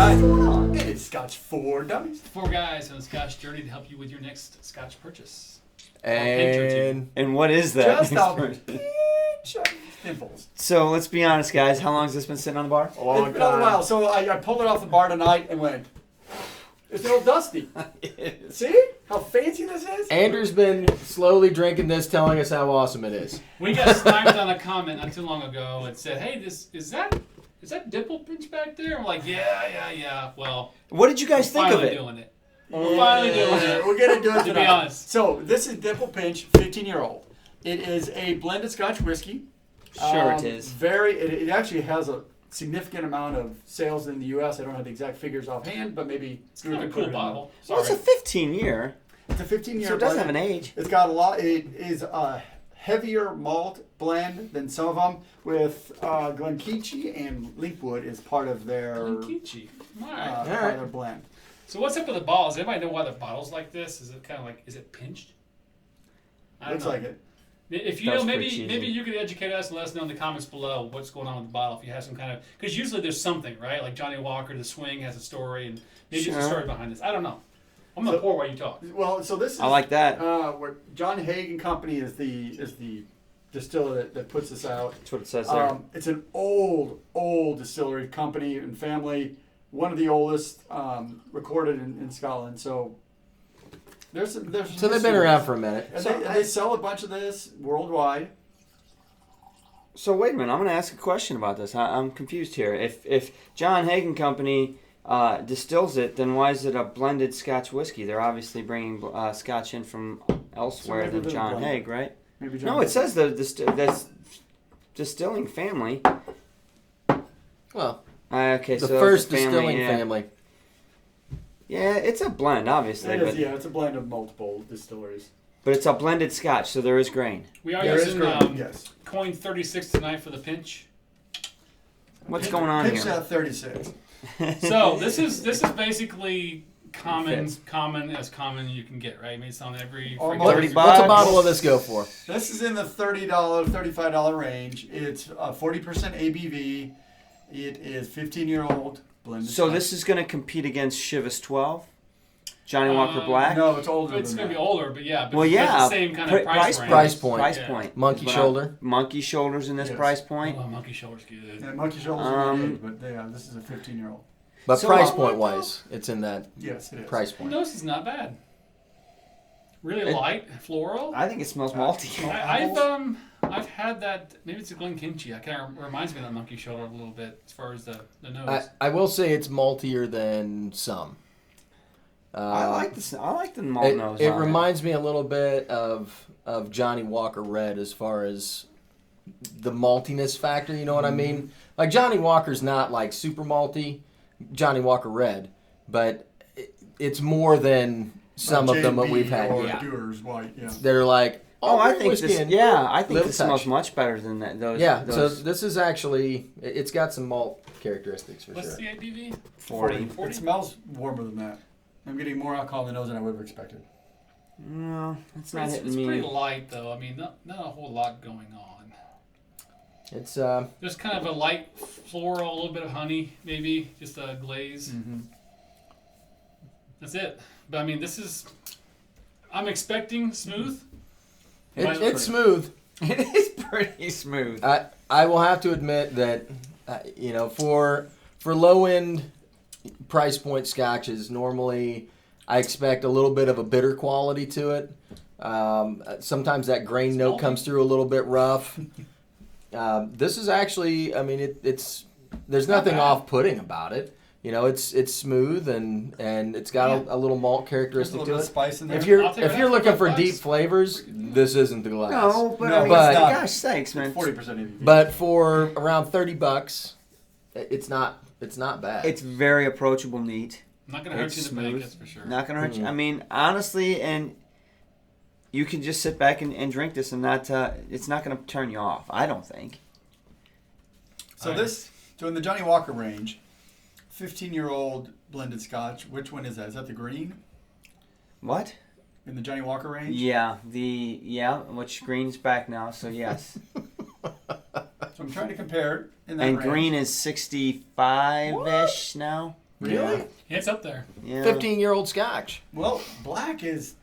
What's going on? It's Scotch for Dummies. 4 guys on a Scotch journey to help you with your next Scotch purchase. And what is that? Just a pinch of dimples. So let's be honest, guys. How long has this been sitting on the bar? It's been a while. So I pulled it off the bar tonight and went, it's a little dusty. See how fancy this is? Andrew's been slowly drinking this, telling us how awesome it is. We got sniped on a comment not too long ago and said, "Hey, is that Dimple Pinch back there?" I'm like, yeah. Well, what did you guys think of it? Doing it. We're finally doing it. We're gonna do it to be honest. So this is Dimple Pinch, 15-year-old. It is a blended Scotch whiskey. Sure, it is. It actually has a significant amount of sales in the U.S. I don't have the exact figures offhand, but maybe it's kind of a cool bottle. Well, it's a 15-year. It's a 15-year. So it doesn't have an age. It's got a lot. It is a heavier malt blend than some of them. With Glenkeechee and Linkwood is part of their part of their blend. So what's up with the bottle? Does anybody know why the bottle's like this? Is it kind of like, is it pinched? Looks like it. If you know, maybe you could educate us and let us know in the comments below what's going on with the bottle. If you have some kind of, because usually there's something, right? Like Johnny Walker, the swing has a story, and maybe there's a story behind this. I don't know. I'm gonna pour while you talk. Well, so this is. I like that. Where John Haig and Company is the distiller that puts this out. That's what it says there. It's an old distillery company and family. One of the oldest recorded in Scotland. So. So they've been around for a minute. And they sell a bunch of this worldwide. So wait a minute, I'm going to ask a question about this. I'm confused here. If John Hagen Company distills it, then why is it a blended Scotch whiskey? They're obviously bringing Scotch in from elsewhere than John Haig, right? Maybe John no, it says the distilling family. Well, okay, the so first family, distilling family. Yeah, it's a blend, obviously. It's a blend of multiple distilleries. But it's a blended Scotch, so there is grain. We are using coin 36 tonight for the pinch. What's going on pinch here? Pinch 36. So this is basically common as you can get, right? I mean, it's on every. $30. What's a bottle of this go for? This is in the $30, $35 range. It's 40% ABV. It is 15-year-old blended. So this is going to compete against Chivas 12, Johnny Walker Black. No, it's older. It's going to be older, but yeah. Well, yeah. It's the same kind of price point. Price point. Monkey shoulder. Monkey shoulders in this price point. Oh, monkey shoulders good. Yeah, monkey shoulders are good, but this is a 15-year-old. But so price point wise, it's in that price point. No, this is not bad. Really light, floral. I think it smells malty. I've had that. Maybe it's a Glenkeechee. It reminds me of that monkey shoulder a little bit as far as the nose. I will say it's maltier than some. I like this. I like the malt nose. It reminds me a little bit of Johnny Walker Red as far as the maltiness factor. You know what I mean? Like Johnny Walker's not like super malty, Johnny Walker Red, but it's more than some of them that we've had. Dewar's White, They're like. I think this. I think this smells much better than that. So this is actually. It's got some malt characteristics for What's sure. What's the ABV? 40. It smells warmer than that. I'm getting more alcohol in the nose than I would have expected. No, it's not hitting me. It's pretty light though. I mean, not a whole lot going on. It's there's kind of a light floral, a little bit of honey, maybe just a glaze. Mm-hmm. That's it. But I mean, this is. I'm expecting smooth. It's smooth. It is pretty smooth. I will have to admit that, for low end price point scotches, normally I expect a little bit of a bitter quality to it. Sometimes that grain note comes through a little bit rough. This is actually, I mean, there's nothing off-putting about it. It's smooth and it's got a little malt characteristic to it. Spice in there. If you're looking for deep flavors, this isn't the glass. No, but gosh sakes, man. 40% ABV. But for around $30, it's not bad. It's very approachable, neat. Not gonna hurt you in the bank, that's for sure. Not gonna hurt you. I mean, honestly, and you can just sit back and drink this and not. It's not gonna turn you off. I don't think. So in the Johnny Walker range. 15-year-old blended Scotch. Which one is that? Is that the green? What? In the Johnny Walker range? Yeah, which green's back now, so yes. So I'm trying to compare in that and range. green is 65-ish now. Really? Yeah, it's up there. Yeah. 15-year-old Scotch. Well, black is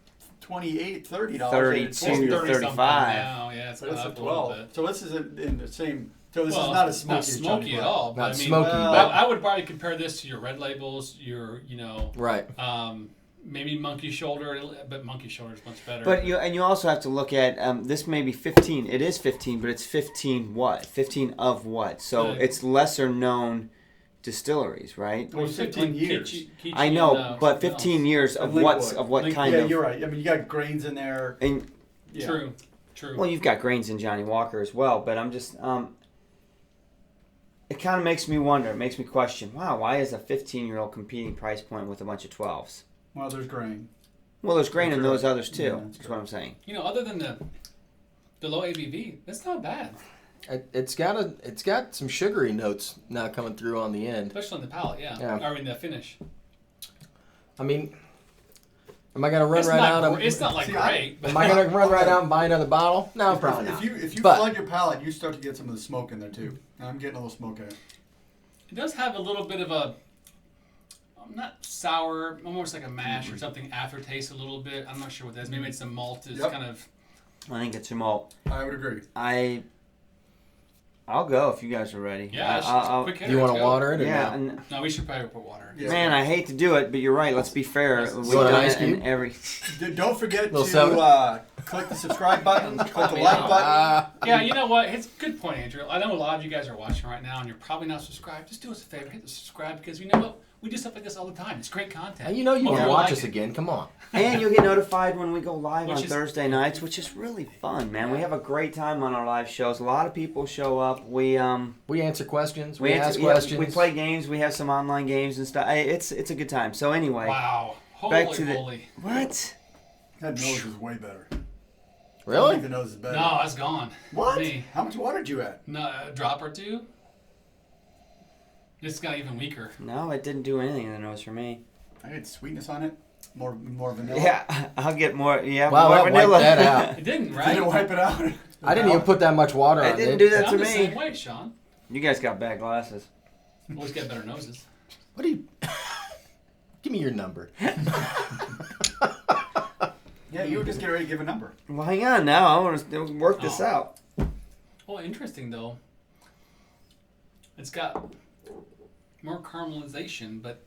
$28, $30. 32, It's 40. 35. Now. Yeah, it's But gone it's a up a little 12. bit. So this is in the same. So this Well, is not it's as not smoky. smoky at all. But Not I mean, smoky, well, I would probably compare this to your red labels, your Right. maybe monkey shoulder, but monkey shoulder is much better. But you also have to look at this may be 15. It is 15, but it's 15 what? 15 of what? So it's lesser known distilleries, right? Well, 15 years. Kichi I know, and, but 15 years of what kind yeah, of? you're right. I mean, you got grains in there. And Yeah. True. well, you've got grains in Johnny Walker as well, but I'm just it kind of makes me wonder. It makes me question. Wow, why is a 15-year-old competing price point with a bunch of 12s? Well, there's grain. Well, there's grain in True. those others too. Yeah, That's what I'm saying. Other than the low ABV, that's not bad, It's got some sugary notes now coming through on the end. especially on the palate. Yeah. Or in the finish. I mean, am I gonna run It's right not out? it's not like See, great. Am I gonna run right out and buy another bottle? No, probably not. If you But- flood your palate, you start to get some of the smoke in there too. And I'm getting a little smoke in it. It does have a little bit of a, not sour, almost like a mash or something aftertaste a little bit. I'm not sure what that is. Maybe it's the malt is Yep. kind of. I think it's your malt. I would agree. I'll go if you guys are ready. Yeah, it's I'll, quick hitter. Do you want Let's to go. water it or yeah. no? And, No, we should probably put water. Yeah. man, I hate to do it, but you're right. Let's be fair. You We've want an done ice it in cube? every. Don't forget Little soda? to click the subscribe button, click the like button. Yeah, you know what? It's a good point, Andrew. I know a lot of you guys are watching right now and you're probably not subscribed. Just do us a favor, hit the subscribe because you know what? We do stuff like this all the time. It's great content. And you know you Hope want to you'll watch like us it. again. Come on. And you'll get notified when we go live Which on is- Thursday nights, which is really fun, man. We have a great time on our live shows. A lot of people show up. We answer questions. We answer- ask yeah, questions. we play games. We have some online games and stuff. It's a good time. So anyway, Wow. back Holy to the moly. what? That nose is way better. I Really? think the nose is better. No, that's gone. What? Me. How much water did you add? No, a drop or two. It's got even weaker. No, it didn't do anything in the nose for me. I had sweetness on it. More vanilla. Yeah, I'll get more. Yeah, Wow, more that vanilla. wiped that out. It didn't, Did right? it wipe it out? I didn't even put that much water on I it. didn't do that I'm to the same me. way, Sean. You guys got bad glasses. Always got better noses. What do you? Give me your number. Yeah, you were just getting ready to give a number. Well, hang on now. I want to work this Oh. out. Well, interesting though. It's got more caramelization, but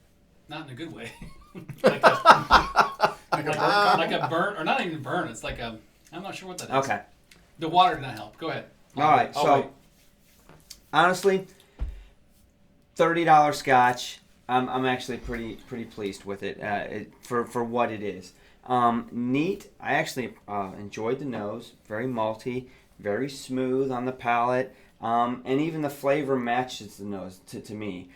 not in a good way. like a burn, or not even burn. It's like a. I'm not sure what that is. Okay. The water did not help. Go ahead. All right. I'll So, wait. honestly, $30 Scotch. I'm actually pretty pleased with it, for what it is. Neat. I actually enjoyed the nose. Very malty, very smooth on the palate, and even the flavor matches the nose to me.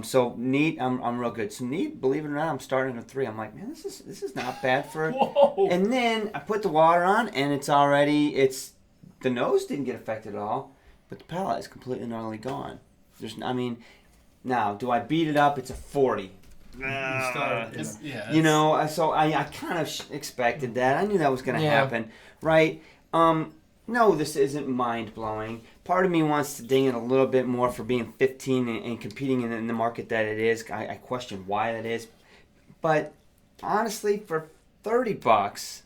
So neat. I'm real good. So neat. Believe it or not, I'm starting at 3. I'm like, man, this is not bad for. Whoa. And then I put the water on, and it's the nose didn't get affected at all, but the palate is completely and utterly gone. Now, do I beat it up? It's a 40. It's- yeah, You know, so I kind of expected that. I knew that was going to Yeah. happen, right? No, this isn't mind-blowing. Part of me wants to ding it a little bit more for being 15 and competing in the market that it is. I question why that is. But honestly, for $30,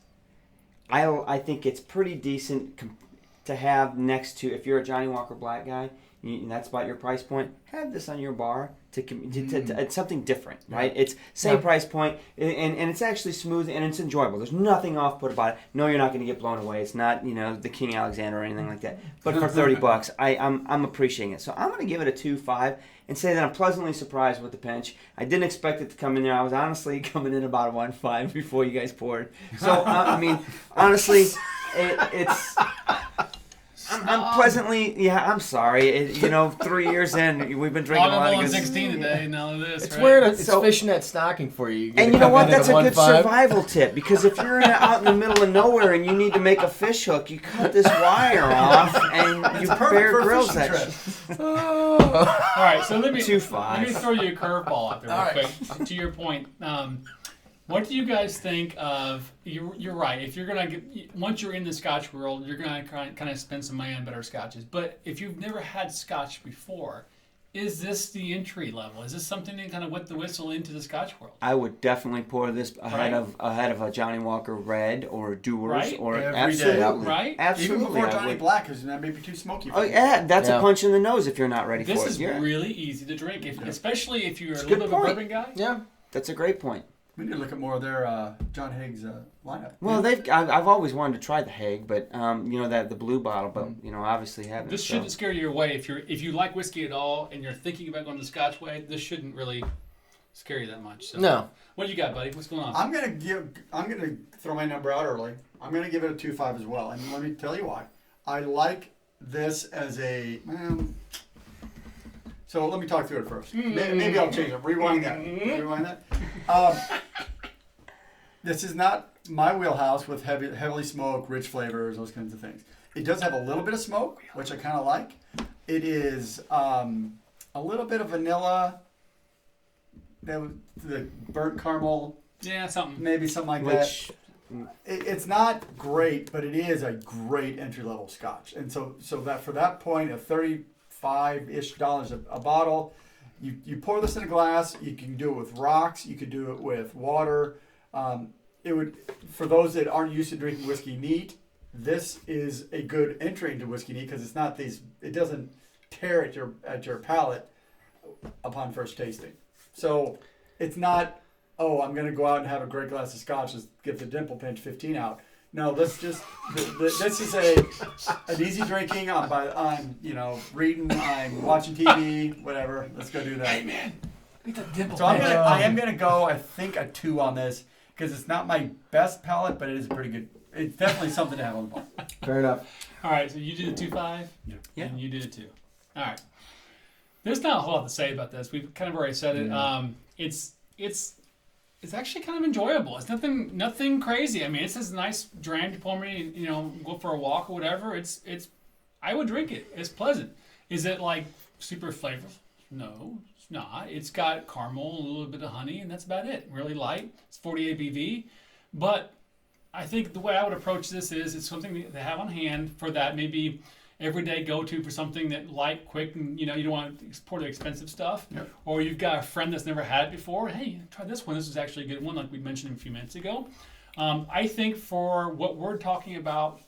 I think it's pretty decent to have next to, if you're a Johnny Walker Black guy, and that's about your price point, have this on your bar to it's something different, right? It's same price point, and it's actually smooth and it's enjoyable. There's nothing off-put about it. No, you're not going to get blown away. It's not, the King Alexander or anything like that. But for $30, I'm appreciating it. So I'm going to give it a 2.5 and say that I'm pleasantly surprised with the pinch. I didn't expect it to come in there. I was honestly coming in about a 1.5 before you guys poured. So honestly, it's. I'm pleasantly, I'm sorry. 3 years in, we've been drinking a lot of on good 16 today, none of this. It's right? wearing a So- fishnet stocking for you. And you know what? That's a good survival tip, because if you're out in the middle of nowhere and you need to make a fish hook, you cut this wire off and you It's perfect Bear for a Grylls fishing that. trip. All right, so let me 2.5. throw you a curveball out there real All right. quick. To your point, what do you guys think of? You're right. If you're gonna once you're in the Scotch world, you're gonna kind of spend some money on better scotches. But if you've never had Scotch before, is this the entry level? Is this something to kind of wet the whistle into the Scotch world? I would definitely pour this ahead of a Johnny Walker Red or Dewar's Right? or Every day. absolutely, Right? absolutely. Even before I Johnny would. Black, because that may be too smoky. Oh yeah, that's Yeah. a punch in the nose if you're not ready This for it. is Yeah. really easy to drink, especially if you're It's a a little good bit of a point. bourbon guy. Yeah. That's a great point. We need to look at more of their John Haig's lineup. Well, I've always wanted to try the Haig, but the blue bottle, but obviously haven't. This so. shouldn't scare you away if you like whiskey at all and you're thinking about going the Scotch way. This shouldn't really scare you that much. So. No. What do you got, buddy? What's going on? I'm gonna throw my number out early. I'm gonna give it a 2.5 as well, and let me tell you why. I like this as a. So let me talk through it first. Maybe I'll change it. Rewind that. This is not my wheelhouse with heavily smoked, rich flavors, those kinds of things. It does have a little bit of smoke, which I kind of like. It is a little bit of vanilla, the burnt caramel, Yeah, something. maybe something like that. It's not great, but it is a great entry level Scotch. And so that for that point of $35-ish a bottle, you pour this in a glass. You can do it with rocks. You could do it with water. It would, for those that aren't used to drinking whiskey neat, this is a good entry into whiskey neat because it's not these. It doesn't tear at your palate upon first tasting. So it's not. Oh, I'm gonna go out and have a great glass of Scotch. Let's get the Dimple Pinch 15 out. No, this is an easy drinking. I'm reading. I'm watching TV. Whatever. Let's go do that. Hey man, get that Dimple So Pinch. I am gonna go. I think a 2 on this because it's not my best palate, but it is pretty good. It's definitely something to have on the bar. Fair enough. All right, so you did a 2.5, and you did a 2. All right. There's not a whole lot to say about this. We've kind of already said it. It's actually kind of enjoyable. It's nothing crazy. I mean, it's this nice dram to pour me, go for a walk or whatever. It's I would drink it. It's pleasant. Is it like super flavorful? No, it's not. It's got caramel, a little bit of honey, and that's about it. Really light. It's 40 ABV, but I think the way I would approach this is it's something to have on hand for that maybe everyday go-to for something that light, quick, and you don't want to pour the expensive stuff. Yep. Or you've got a friend that's never had it before. Hey, try this one. This is actually a good one, like we mentioned a few minutes ago. I think for what we're talking about,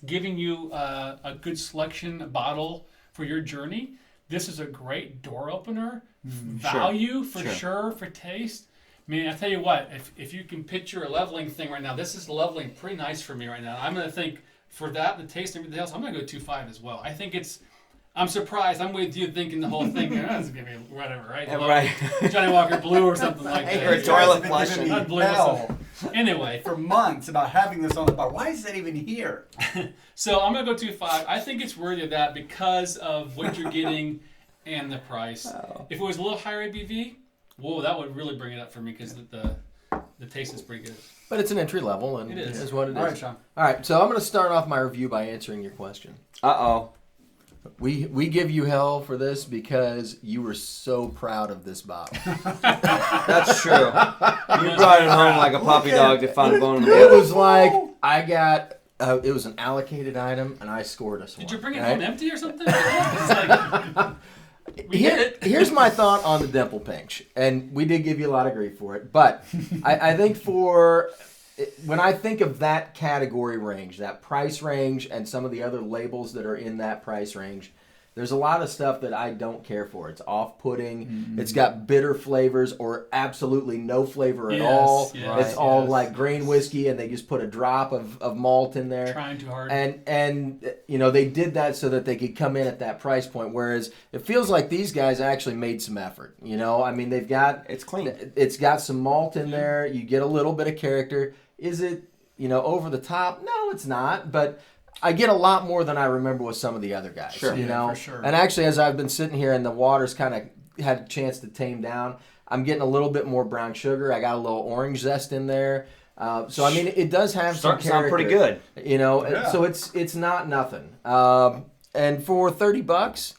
giving you a good selection, a bottle for your journey, this is a great door opener. Value for sure, for taste. I mean, I tell you what, if you can picture a leveling thing right now, this is leveling pretty nice for me right now. I'm going to think for that, the taste and everything else, I'm going to go 2.5 as well. I think I'm surprised. I'm with you thinking the whole thing, this is going to be whatever, right? Right. Johnny Walker Blue or something like that. Or a toilet Guys have flushing. been giving me Not blue, hell Anyway, for months about having this on the bar. Why is that even here? so I'm going to go 2.5. I think it's worthy of that because of what you're getting and the price. Oh. If it was a little higher ABV, whoa, that would really bring it up for me because the taste is pretty good. But it's an entry level, and It it is. is what it is. All right, Sean. All right, so I'm going to start off my review by answering your question. Uh-oh. We give you hell for this because you were so proud of this bottle. That's true. You brought it home like a puppy dog to find a bone in the It bone. was like I got it was an allocated item, and I scored us one. Did you bring it right? home empty or something? It's like, we did it. Here's my thought on the Dimple Pinch, and we did give you a lot of grief for it, but I think when I think of that category range, that price range, and some of the other labels that are in that price range, there's a lot of stuff that I don't care for. It's off-putting. Mm-hmm. It's got bitter flavors or absolutely no flavor at all. Yes, it's all like grain whiskey, and they just put a drop of malt in there. Trying too hard. And they did that so that they could come in at that price point. Whereas it feels like these guys actually made some effort. I mean, they've got It's clean. It's got some malt in there. You get a little bit of character. Is it over the top? No, it's not. But I get a lot more than I remember with some of the other guys. Sure. For sure. And actually, as I've been sitting here and the water's kind of had a chance to tame down, I'm getting a little bit more brown sugar. I got a little orange zest in there. So I mean, it does have some Starting to character. sound pretty good. Yeah. So it's not nothing. And for $30,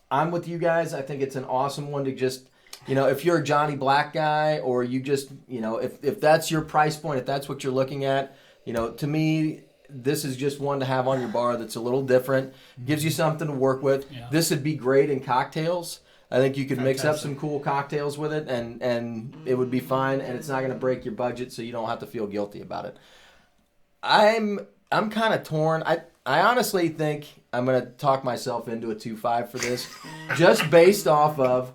I'm with you guys. I think it's an awesome one to just. If you're a Johnny Black guy, or you just, if that's your price point, if that's what you're looking at, to me, this is just one to have on your bar that's a little different, gives you something to work with. Yeah. This would be great in cocktails. I think you could mix up Fantastic. some cool cocktails with it, and it would be fine, and it's not going to break your budget, so you don't have to feel guilty about it. I'm kind of torn. I honestly think I'm going to talk myself into a 2.5 for this, just based off of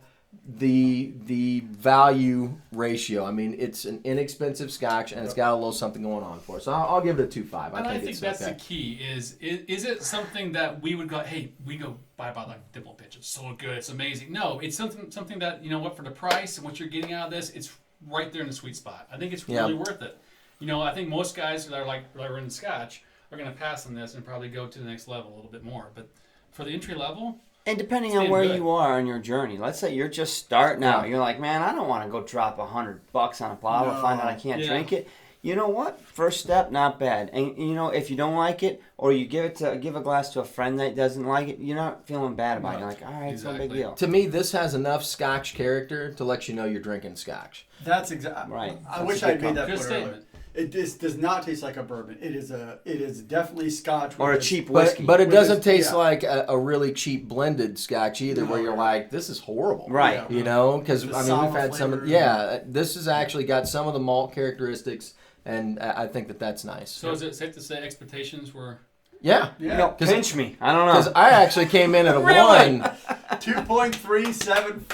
the value ratio. I mean, it's an inexpensive Scotch, and it's got a little something going on for it. So I'll give it a 2.5. And I think it's that's okay. the key. Is it something that we would go, hey, we go buy a bottle like Dimple Pinch. It's so good. It's amazing. No, it's something that, you know what, for the price and what you're getting out of this, it's right there in the sweet spot. I think it's really worth it. You know, I think most guys that are in Scotch are going to pass on this and probably go to the next level a little bit more. But for the entry level, And depending on where you are on your journey, let's say you're just starting out, you're like, man, I don't want to go drop $100 on a bottle, find out I can't drink it. You know what? First step, not bad. And you know, if you don't like it, or you give a glass to a friend that doesn't like it, you're not feeling bad about it. You're like, all right, it's no big deal. To me, this has enough Scotch character to let you know you're drinking Scotch. That's exactly right. I wish I had made that Good point statement. earlier. It just does not taste like a bourbon. It is definitely Scotch. Or a cheap whiskey. But it doesn't taste like a really cheap blended Scotch either, where you're like, this is horrible. Right. You know, because The I mean, we've had sour some. flavor. This has actually got some of the malt characteristics, and I think that's nice. So is it safe to say expectations were? Yeah. Yeah. You know, pinch me. I don't know. Because I actually came in at a Really? 1. 2.375.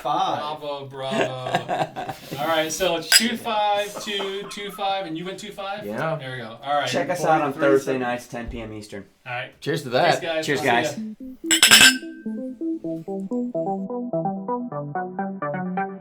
Bravo. All right, so it's 2.5 to 2.5, and you went 2.5? Yeah. There we go. All right. Check us out on Thursday nights, 10 p.m. Eastern. All right. Cheers to Thanks, that. guys. Cheers, We'll see guys. ya.